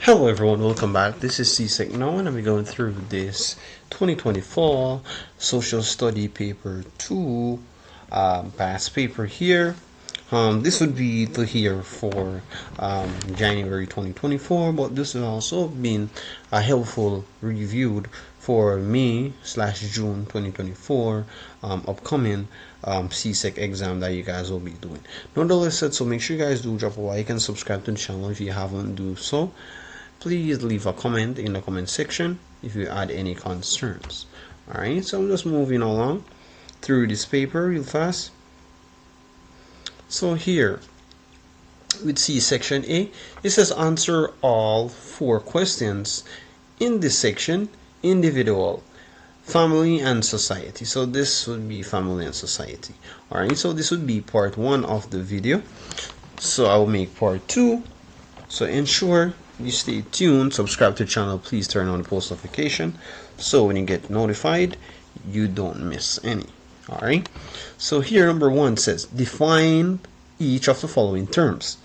Hello everyone, welcome back. This is csecnow and I'm going through this 2024 Social Study Paper 2 past paper here. This would be the year for January 2024, but this has also been a helpful reviewed for May/June 2024 upcoming CSEC exam that you guys will be doing. Nonetheless, so make sure you guys do drop a like and subscribe to the channel if you haven't do so. Please leave a comment in the comment section if you had any concerns. Alright, so I'm just moving along through this paper real fast. So here with C section A, it says answer all 4 questions in this section: individual, family, and society. So this would be family and society. Alright, so this would be part 1 of the video. So I will make part 2. So ensure you stay tuned, subscribe to the channel, please turn on the post notification so when you get notified you don't miss any. Alright, so here number 1 says define each of the following terms.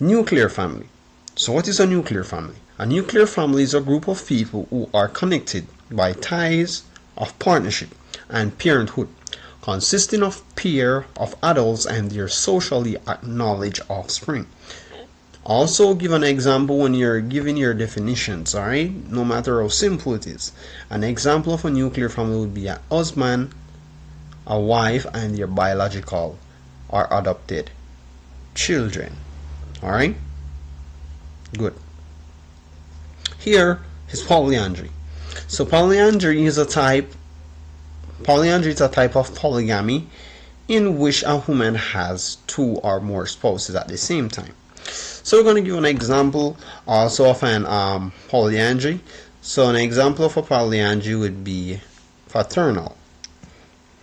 Nuclear family. So what is a nuclear family? A nuclear family is a group of people who are connected by ties of partnership and parenthood, consisting of pair of adults and their socially acknowledged offspring. Also give an example when you're giving your definitions, alright? No matter how simple it is. An example of a nuclear family would be a husband, a wife, and their biological or adopted children. Alright? Good. Here is polyandry. So polyandry is a type of polygamy in which a woman has 2 or more spouses at the same time. So we're going to give an example also of an polyandry. So an example of a polyandry would be fraternal.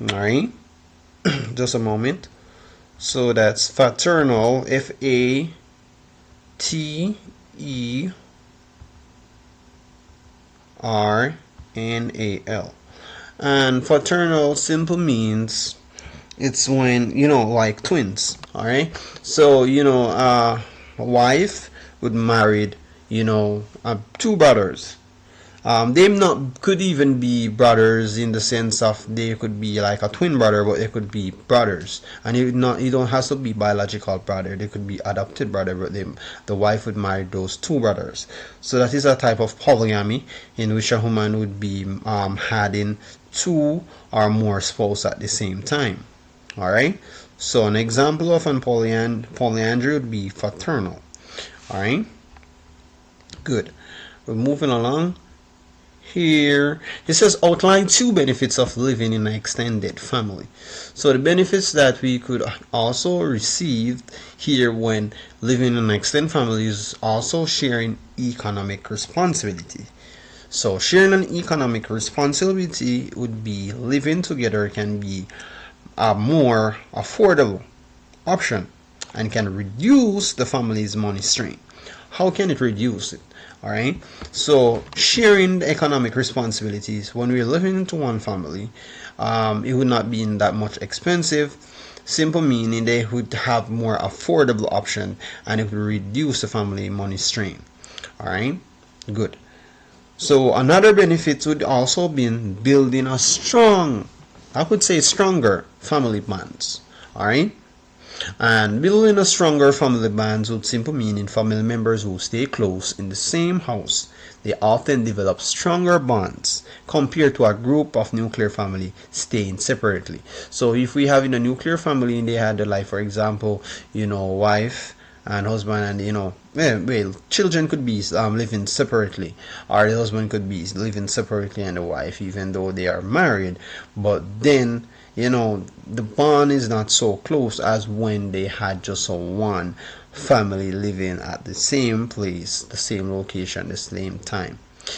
Alright, just a moment. So that's fraternal, F-A-T-E-R-N-A-L. And fraternal simple means it's when, like twins. Alright, so a wife would married 2 brothers. They could even be brothers in the sense of they could be like a twin brother, but they could be brothers, and you don't have to be biological brother. They could be adopted brother, but the wife would marry those 2 brothers. So that is a type of polygamy in which a woman would be having 2 or more spouses at the same time. Alright, so an example of an polyandry would be fraternal. Alright, good. We're moving along. Here it says outline 2 benefits of living in an extended family. So the benefits that we could also receive here when living in an extended family is also sharing economic responsibility. So sharing an economic responsibility would be living together can be a more affordable option and can reduce the family's money strain. How can it reduce it? Alright, so sharing the economic responsibilities, when we're living into one family, it would not be that much expensive. Simple meaning they would have more affordable option and it would reduce the family money strain. Alright, good. So another benefit would also be building a strong, I would say stronger family bonds. Alright, and building a stronger family bonds would simply mean in family members who stay close in the same house, they often develop stronger bonds compared to a group of nuclear family staying separately. So if we have in a nuclear family and they had like, for example, wife and husband, and children could be living separately, or the husband could be living separately and the wife, even though they are married, but then the bond is not so close as when they had just one family living at the same place, the same location, the same time.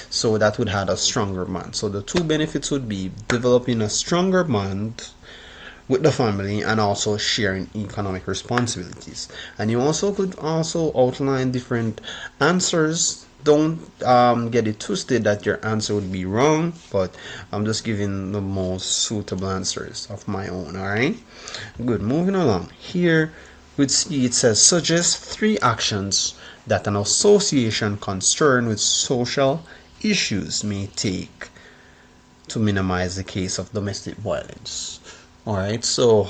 So that would have a stronger bond. So the 2 benefits would be developing a stronger bond with the family and also sharing economic responsibilities. And you also could also outline different answers. Don't get it twisted that your answer would be wrong, but I'm just giving the most suitable answers of my own. Alright, good. Moving along here, with C, it says suggest 3 actions that an association concerned with social issues may take to minimize the case of domestic violence. Alright, so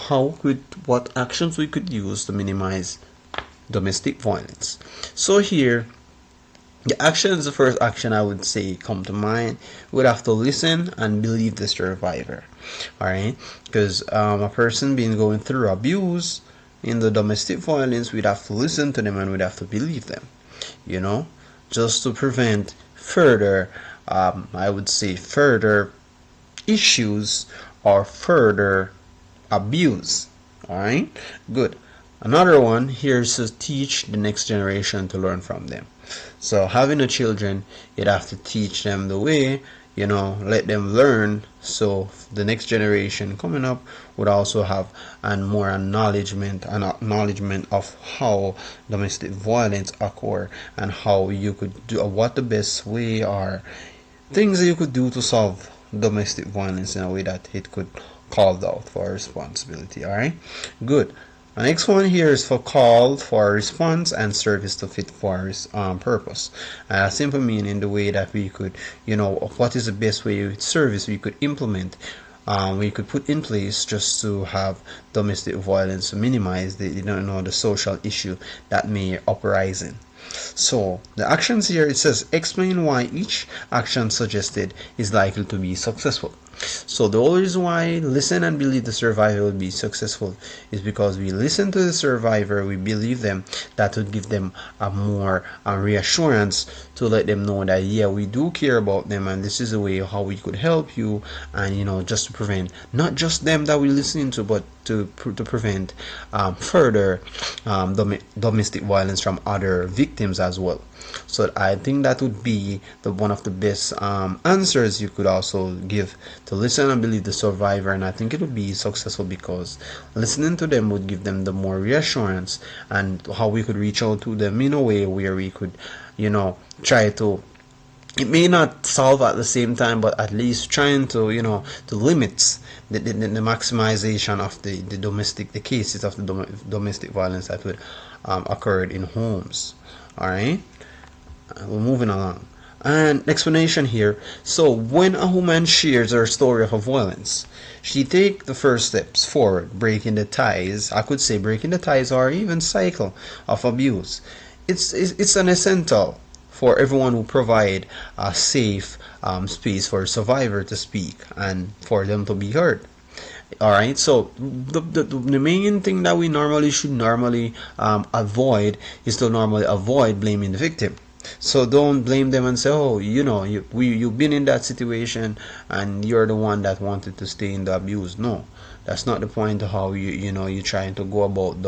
what actions we could use to minimize domestic violence? So here, the first action I would say come to mind, would have to listen and believe the survivor. Alright, because a person being going through abuse in the domestic violence, we'd have to listen to them and we'd have to believe them, just to prevent further, I would say, further issues or further abuse. Alright, good. Another one here is to teach the next generation to learn from them. So having the children, you'd have to teach them the way, let them learn, so the next generation coming up would also have more acknowledgement of how domestic violence occur and how you could do, what the best way are things that you could do to solve domestic violence in a way that it could call out for responsibility. Alright, good. The next one here is for call for response and service to fit for purpose. Simple meaning the way that we could, what is the best way service we could implement, we could put in place just to have domestic violence to minimize the social issue that may uprising. So the actions here, it says explain why each action suggested is likely to be successful. So the only reason why listen and believe the survivor will be successful is because we listen to the survivor, we believe them. That would give them a more reassurance to let them know that yeah, we do care about them and this is a way how we could help you, and just to prevent not just them that we're listening to, but to prevent further domestic violence from other victims as well. So I think that would be one of the best answers you could also give, to listen and believe the survivor, and I think it would be successful because listening to them would give them the more reassurance and how we could reach out to them in a way where we could try to, it may not solve at the same time, but at least trying to to limit the maximization of the cases of the domestic violence that would occurred in homes. Alright, we're moving along. And explanation here. So when a woman shares her story of violence, she take the first steps forward, breaking the ties. I could say breaking the ties or even cycle of abuse. It's an essential for everyone who provide a safe space for a survivor to speak and for them to be heard. Alright, so the main thing that we should avoid is to normally avoid blaming the victim. So don't blame them and say, oh, you've been in that situation and you're the one that wanted to stay in the abuse. No, that's not the point of how you're trying to go about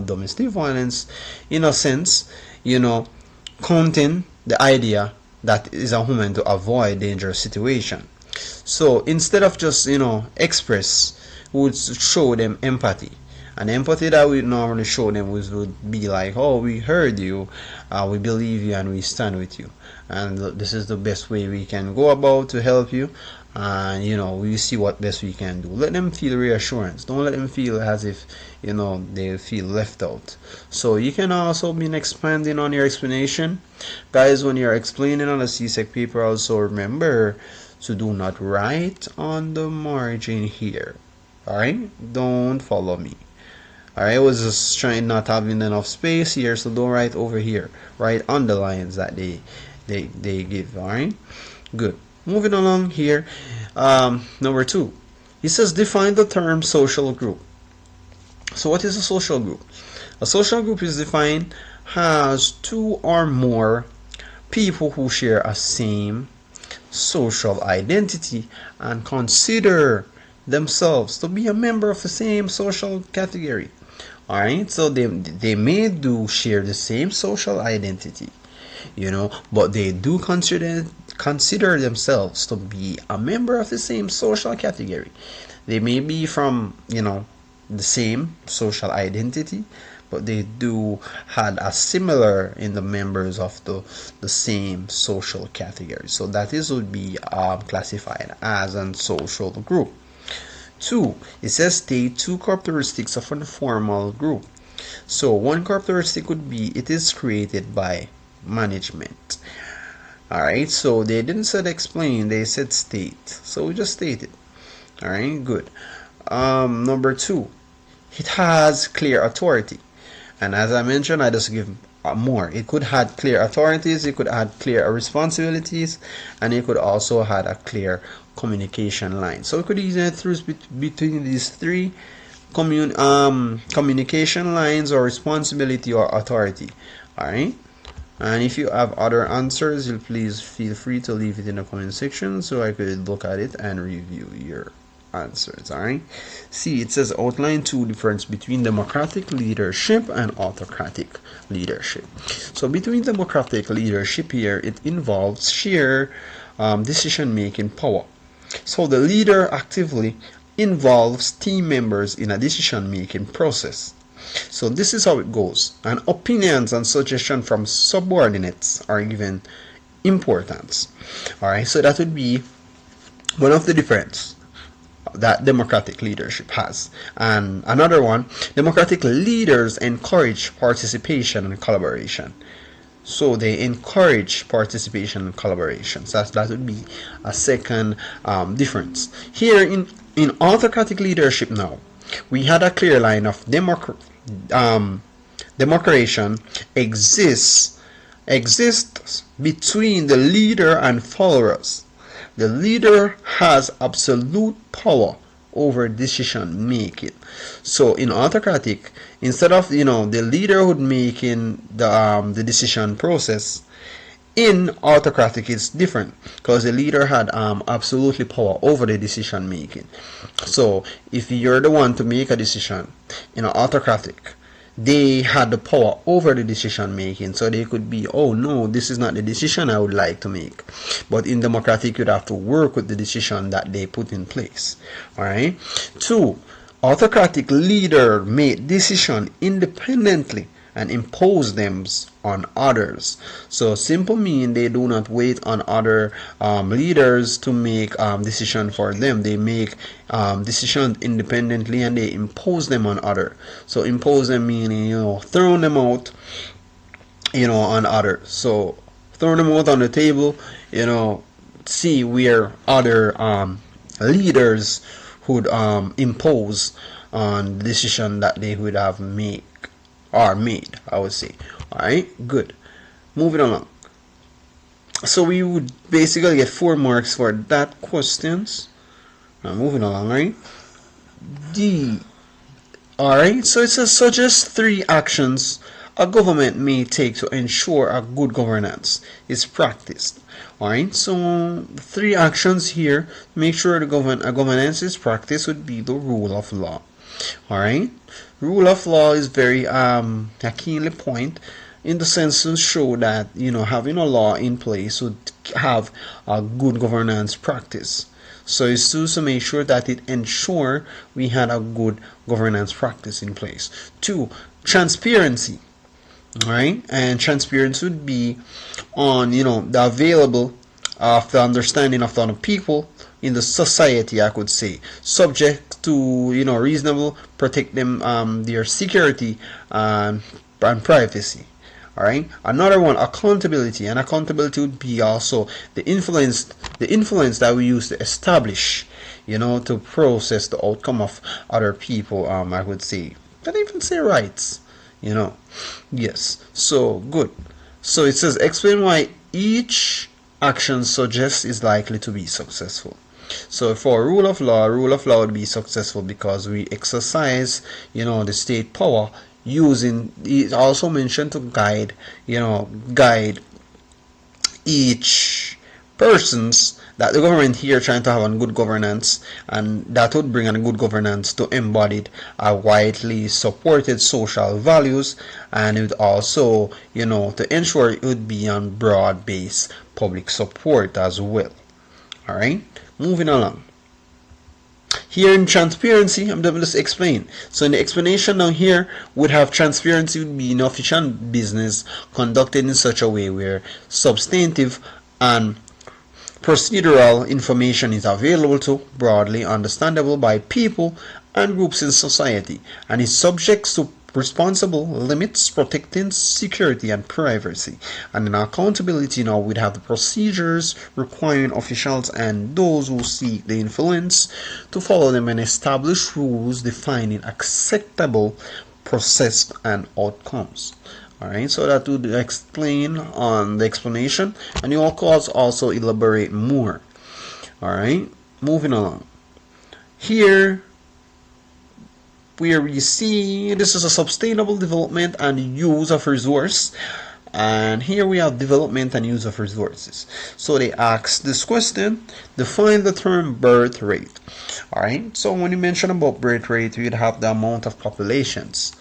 domestic violence. In a sense, counting the idea that is a woman to avoid dangerous situation. So instead of just express, we would show them empathy. And empathy that we normally show them would be like, oh, we heard you, we believe you, and we stand with you, and this is the best way we can go about to help you, and we see what best we can do. Let them feel reassurance. Don't let them feel as if they feel left out. So you can also be expanding on your explanation, guys. When you're explaining on a CSEC paper, also remember to do not write on the margin here. Alright, don't follow me. Alright, I was just trying not having enough space here, so don't write over here. Write on the lines that they give. Alright, good. Moving along here, number 2. It says define the term social group. So what is a social group? A social group is defined as 2 or more people who share a same social identity and consider themselves to be a member of the same social category. Alright, so they may do share the same social identity, but they do consider themselves to be a member of the same social category. They may be from the same social identity, but they do had a similar in the members of the same social category. So that would be classified as a social group. 2, it says state 2 characteristics of an informal group. So one characteristic would be it is created by management. Alright, so they didn't say explain, they said state. So we just state it. Alright, good. Number 2, it has clear authority. And as I mentioned, I just give more. It could have clear authorities, it could add clear responsibilities, and it could also have a clear communication line. So we could easily choose between these three communication lines, or responsibility, or authority. Alright, and if you have other answers, you please feel free to leave it in the comment section so I could look at it and review your answers. Alright, see, it says outline 2 difference between democratic leadership and autocratic leadership. So between democratic leadership here, it involves sheer decision making power. So the leader actively involves team members in a decision making process. So this is how it goes, and opinions and suggestions from subordinates are given importance. Alright, so that would be one of the difference that democratic leadership has. And another one, democratic leaders encourage participation and collaboration. So they encourage participation and collaboration. So that would be a second difference. Here in autocratic leadership now, we had a clear line of democration exists between the leader and followers. The leader has absolute power over decision making. So in autocratic, instead of the leaderhood making the decision process, in autocratic it's different, because the leader had absolutely power over the decision making. So if you're the one to make a decision in autocratic, they had the power over the decision making, so they could be, oh no, this is not the decision I would like to make. But in democratic, you'd have to work with the decision that they put in place. Alright. 2, autocratic leader made decision independently and impose them on others. So simple mean they do not wait on other leaders to make decision for them. They make decisions independently and they impose them on other. So impose them meaning throwing them out on others. So throwing them out on the table, see where other leaders would impose on the decision that they would have made, I would say. Alright, good. Moving along. So we would basically get 4 marks for that questions. Moving along, right? D. Alright, so it says suggest 3 actions a government may take to ensure a good governance is practiced. Alright, so 3 actions here. Make sure a governance is practiced would be the rule of law. Alright, rule of law is very a keenly point in the sense to show that having a law in place would have a good governance practice. So it's to make sure that it ensure we had a good governance practice in place. 2, transparency. Alright, and transparency would be on the available of the understanding of the other people in the society, I could say, subject to reasonable, protect them their security and privacy. Alright, another one, accountability, and accountability would be also the influence that we use to establish to process the outcome of other people. I would say, I don't even say rights, yes. So good. So it says explain why each action suggests is likely to be successful. So for rule of law would be successful because we exercise the state power using, it also mentioned to guide each person's, that the government here trying to have a good governance, and that would bring a good governance to embodied a widely supported social values, and it would also to ensure it would be on broad-based public support as well. Alright, moving along. Here in transparency, I'm going to just explain. So in the explanation down here, would have transparency would be an official business conducted in such a way where substantive and procedural information is available to, broadly understandable by people and groups in society, and is subject to responsible limits protecting security and privacy. And in accountability now, we'd have the procedures requiring officials and those who seek the influence to follow them and establish rules defining acceptable process and outcomes. Alright, so that would explain on the explanation, and you also elaborate more. Alright, moving along. Here where we see this is a sustainable development and use of resource, and here we have development and use of resources. So they ask this question: define the term birth rate. Alright, so when you mention about birth rate, you'd have the amount of populations,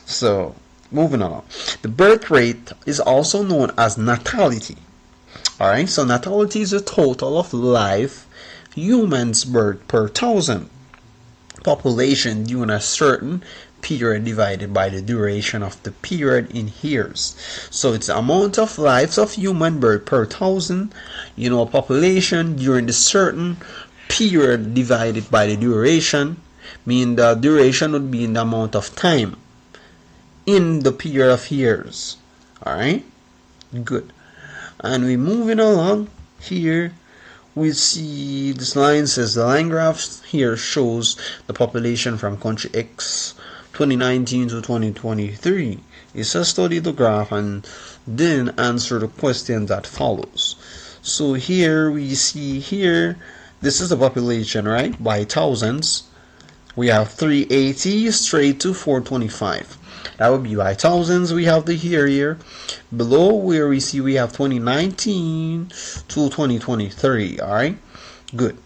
so moving along. The birth rate is also known as natality. Alright, so natality is a total of live humans birth per 1,000 population during a certain period divided by the duration of the period in years. So it's the amount of lives of human birth per 1,000, population during the certain period divided by the duration, meaning the duration would be in the amount of time in the period of years. Alright, good. And we're moving along. Here we see this line says the line graph here shows the population from country X 2019 to 2023. It says study the graph and then answer the question that follows. So here we see this is the population, right, by thousands. We have 380 straight to 425. That would be by thousands. We have the here below where we see we have 2019 to 2023. Alright, good.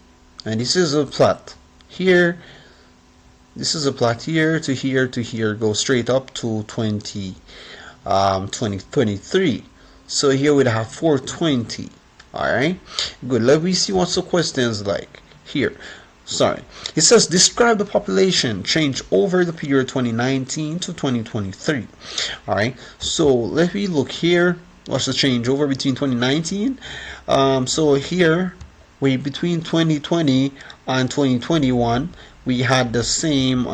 And this is a plot here. This is a plot here to here to here, go straight up to 2023. So here we'd have 420. Alright, good. Let me see what's the questions like here. It says describe the population change over the period 2019 to 2023. Alright, so let me look here. What's the change over between 2019? So here between 2020 and 2021 we had the same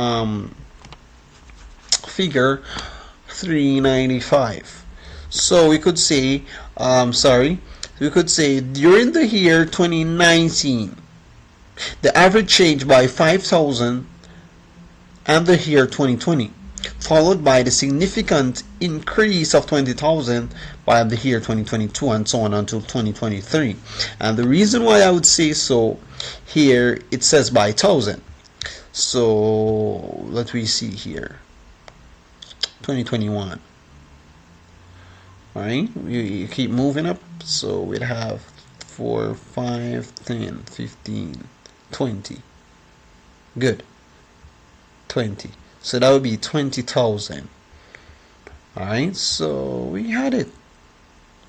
figure, 395. So we could say during the year 2019 the average change by 5,000 and the year 2020, followed by the significant increase of 20,000 by the year 2022, and so on until 2023. And the reason why I would say so, here it says by 1,000. So let me see here, 2021. Alright, we keep moving up, so we'd have 4, 5, 10, 15, 20. Good. 20. So that would be 20,000. Alright, so we had it.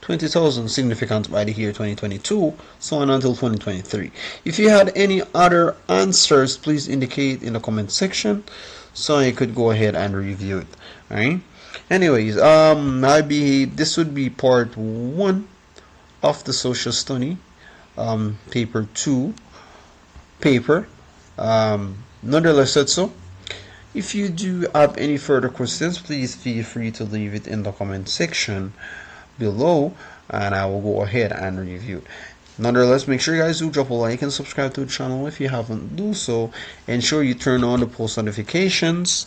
20,000 significant by the year 2022, so on until 2023. If you had any other answers, please indicate in the comment section so I could go ahead and review it. Alright. Anyways, this would be part 1 of the social study paper 2 paper. Nonetheless said so. If you do have any further questions, please feel free to leave it in the comment section below and I will go ahead and review it. Nonetheless, make sure you guys do drop a like and subscribe to the channel if you haven't do so. Ensure you turn on the post notifications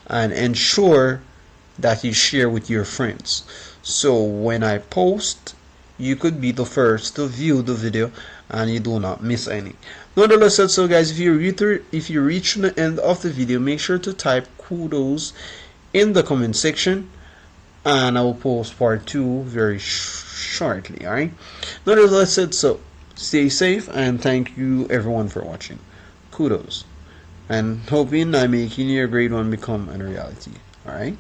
and ensure that you share with your friends, so when I post you could be the first to view the video and you do not miss any. Nonetheless said so, guys, if you reach the end of the video, make sure to type kudos in the comment section and I will post part 2 very shortly. Alright, nonetheless said so, stay safe and thank you everyone for watching. Kudos, and hoping I'm making your grade 1 become a reality. Alright.